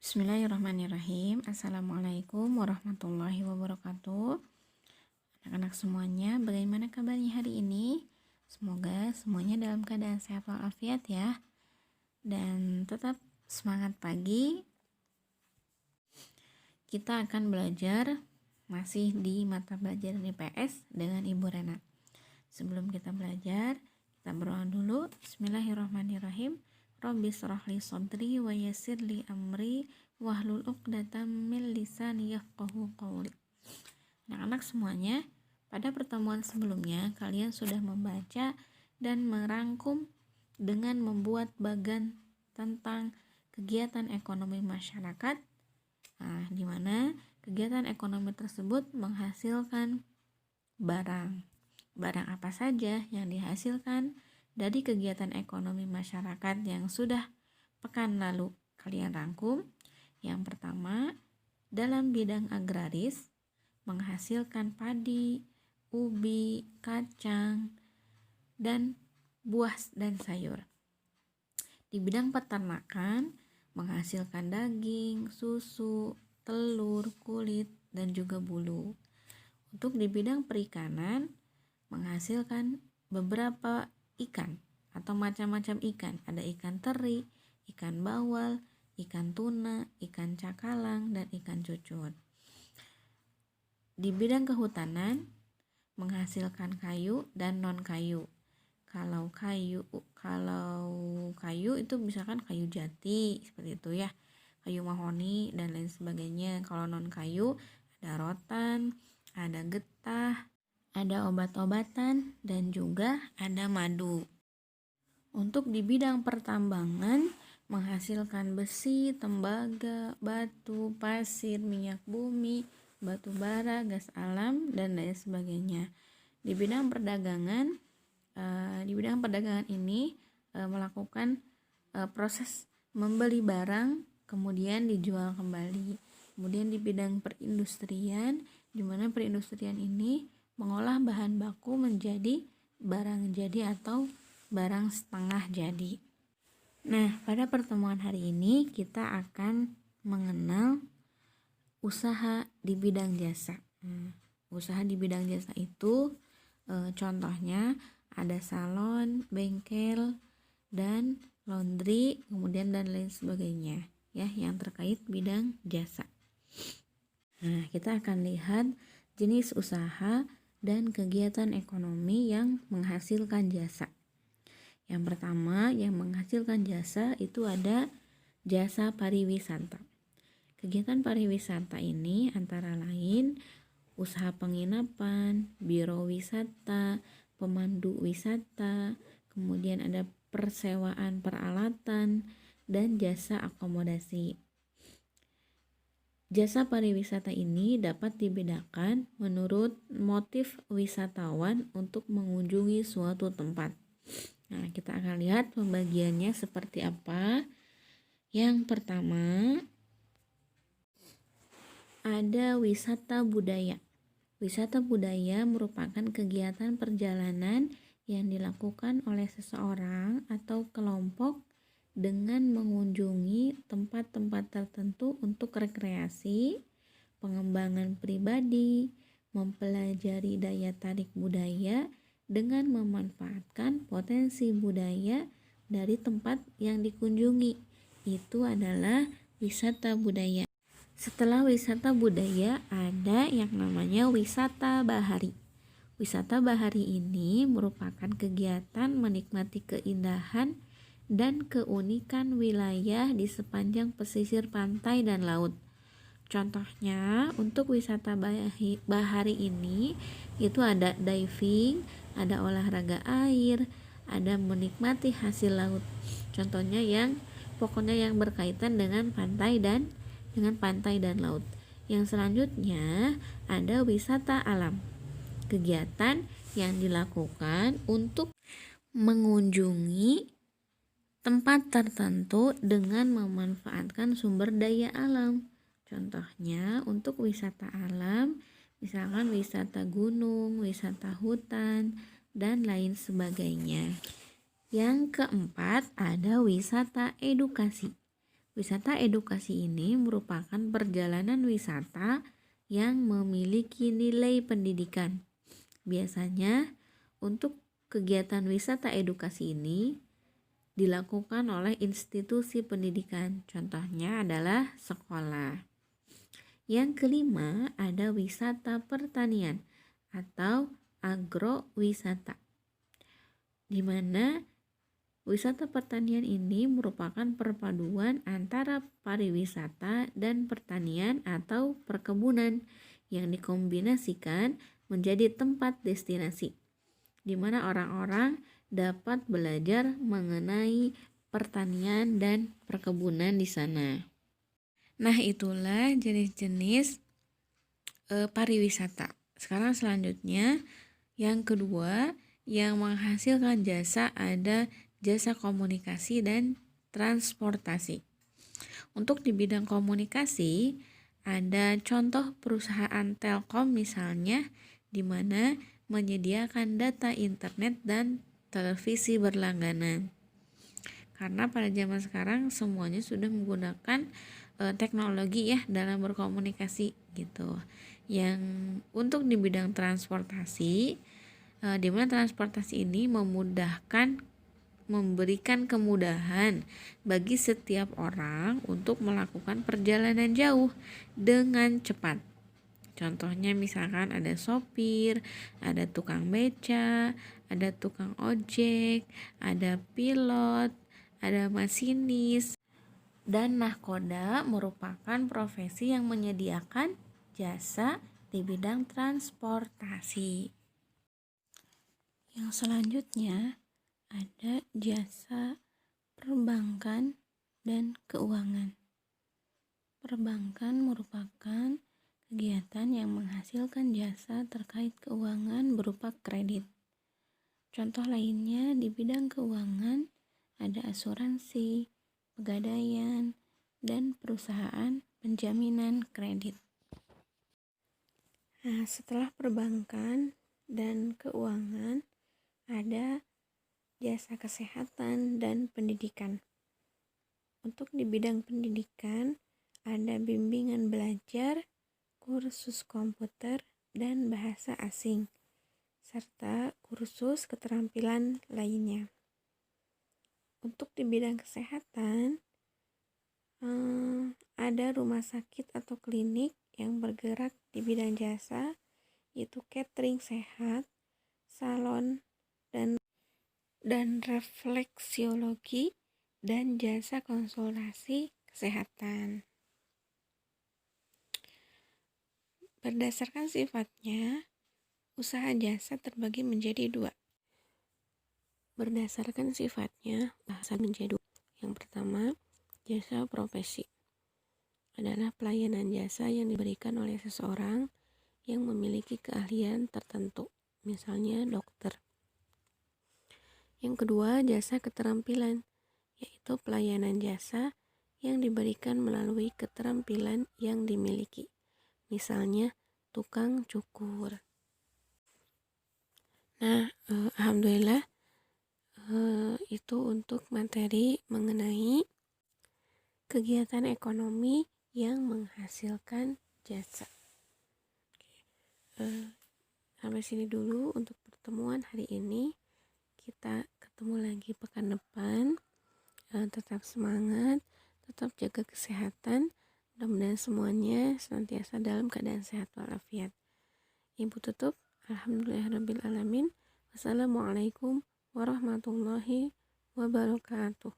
Bismillahirrahmanirrahim. Assalamualaikum warahmatullahi wabarakatuh. Anak-anak semuanya, bagaimana kabarnya hari ini? Semoga semuanya dalam keadaan sehat walafiat ya. Dan tetap semangat pagi. Kita akan belajar masih di mata pelajaran IPS dengan Ibu Rena. Sebelum kita belajar, kita berdoa dulu. Bismillahirrahmanirrahim. Rabbi shrahli sadri wa yassirli amri wahlul 'uqdatam min lisani yafqahu qawli. Anak-anak semuanya, pada pertemuan sebelumnya kalian sudah membaca dan merangkum dengan membuat bagan tentang kegiatan ekonomi masyarakat, di mana kegiatan ekonomi tersebut menghasilkan barang. Barang apa saja yang dihasilkan dari kegiatan ekonomi masyarakat yang sudah pekan lalu kalian rangkum? Yang pertama, dalam bidang agraris menghasilkan padi, ubi, kacang, dan buah dan sayur. Di bidang peternakan menghasilkan daging, susu, telur, kulit, dan juga bulu. Untuk di bidang perikanan menghasilkan beberapa ikan atau macam-macam ikan. Ada ikan teri, ikan bawal, ikan tuna, ikan cakalang, dan ikan cucut. Di bidang kehutanan menghasilkan kayu dan non kayu. Kalau kayu itu misalkan kayu jati seperti itu ya, kayu mahoni dan lain sebagainya. Kalau non kayu ada rotan, ada getah, ada obat-obatan, dan juga ada madu. Untuk di bidang pertambangan menghasilkan besi, tembaga, batu, pasir, minyak bumi, batu bara, gas alam, dan lain sebagainya. Di bidang perdagangan, ini melakukan proses membeli barang kemudian dijual kembali. Kemudian di bidang perindustrian, di mana perindustrian ini mengolah bahan baku menjadi barang jadi atau barang setengah jadi. Nah, pada pertemuan hari ini kita akan mengenal usaha di bidang jasa. Usaha di bidang jasa itu contohnya ada salon, bengkel, dan laundry, kemudian dan lain sebagainya ya yang terkait bidang jasa. Nah, kita akan lihat jenis usaha dan kegiatan ekonomi yang menghasilkan jasa. Yang pertama yang menghasilkan jasa itu ada jasa pariwisata. Kegiatan pariwisata ini antara lain usaha penginapan, biro wisata, pemandu wisata, kemudian ada persewaan peralatan, dan jasa akomodasi. Jasa pariwisata ini dapat dibedakan menurut motif wisatawan untuk mengunjungi suatu tempat. Nah, kita akan lihat pembagiannya seperti apa. Yang pertama, ada wisata budaya. Wisata budaya merupakan kegiatan perjalanan yang dilakukan oleh seseorang atau kelompok dengan mengunjungi tempat-tempat tertentu untuk rekreasi, pengembangan pribadi, mempelajari daya tarik budaya, dengan memanfaatkan potensi budaya dari tempat yang dikunjungi. Itu adalah wisata budaya. Setelah wisata budaya ada yang namanya wisata bahari. Wisata bahari ini merupakan kegiatan menikmati keindahan dan keunikan wilayah di sepanjang pesisir pantai dan laut. Contohnya untuk wisata bahari ini itu ada diving, ada olahraga air, ada menikmati hasil laut. Contohnya pokoknya yang berkaitan dengan pantai dan laut. Yang selanjutnya ada wisata alam. Kegiatan yang dilakukan untuk mengunjungi tempat tertentu dengan memanfaatkan sumber daya alam. Contohnya untuk wisata alam, misalkan wisata gunung, wisata hutan, dan lain sebagainya. Yang keempat ada wisata edukasi. Wisata edukasi ini merupakan perjalanan wisata yang memiliki nilai pendidikan. Biasanya untuk kegiatan wisata edukasi ini dilakukan oleh institusi pendidikan. Contohnya adalah sekolah. Yang kelima, ada wisata pertanian atau agrowisata, di mana wisata pertanian ini merupakan perpaduan antara pariwisata dan pertanian atau perkebunan yang dikombinasikan menjadi tempat destinasi, di mana orang-orang dapat belajar mengenai pertanian dan perkebunan di sana. Nah, itulah jenis-jenis pariwisata. Sekarang selanjutnya, yang kedua, yang menghasilkan jasa ada jasa komunikasi dan transportasi. Untuk di bidang komunikasi, ada contoh perusahaan Telkom misalnya, di mana menyediakan data internet dan televisi berlangganan. Karena pada zaman sekarang semuanya sudah menggunakan teknologi ya dalam berkomunikasi gitu. Yang untuk di bidang transportasi, di mana transportasi ini memberikan kemudahan bagi setiap orang untuk melakukan perjalanan jauh dengan cepat. Contohnya misalkan ada sopir, ada tukang beca, ada tukang ojek, ada pilot, ada masinis, dan nahkoda merupakan profesi yang menyediakan jasa di bidang transportasi. Yang selanjutnya ada jasa perbankan dan keuangan. Perbankan merupakan kegiatan yang menghasilkan jasa terkait keuangan berupa kredit. Contoh lainnya di bidang keuangan ada asuransi, pegadaian, dan perusahaan penjaminan kredit. Nah, setelah perbankan dan keuangan ada jasa kesehatan dan pendidikan. Untuk di bidang pendidikan ada bimbingan belajar, kursus komputer dan bahasa asing, serta kursus keterampilan lainnya. Untuk di bidang kesehatan ada rumah sakit atau klinik yang bergerak di bidang jasa, yaitu catering sehat, salon, dan refleksiologi, dan jasa konsultasi kesehatan. Berdasarkan sifatnya, usaha jasa terbagi menjadi dua. Berdasarkan sifatnya, usaha menjadi dua. Yang pertama, jasa profesi adalah pelayanan jasa yang diberikan oleh seseorang yang memiliki keahlian tertentu, misalnya dokter. Yang kedua, jasa keterampilan, yaitu pelayanan jasa yang diberikan melalui keterampilan yang dimiliki, misalnya tukang cukur. Nah, alhamdulillah itu untuk materi mengenai kegiatan ekonomi yang menghasilkan jasa. Sampai sini dulu untuk pertemuan hari ini. Kita ketemu lagi pekan depan. Tetap semangat, tetap jaga kesehatan. Mudah-mudahan semuanya senantiasa dalam keadaan sehat walafiat. Ibu tutup. Alhamdulillahirabbil alamin. Wassalamualaikum warahmatullahi wabarakatuh.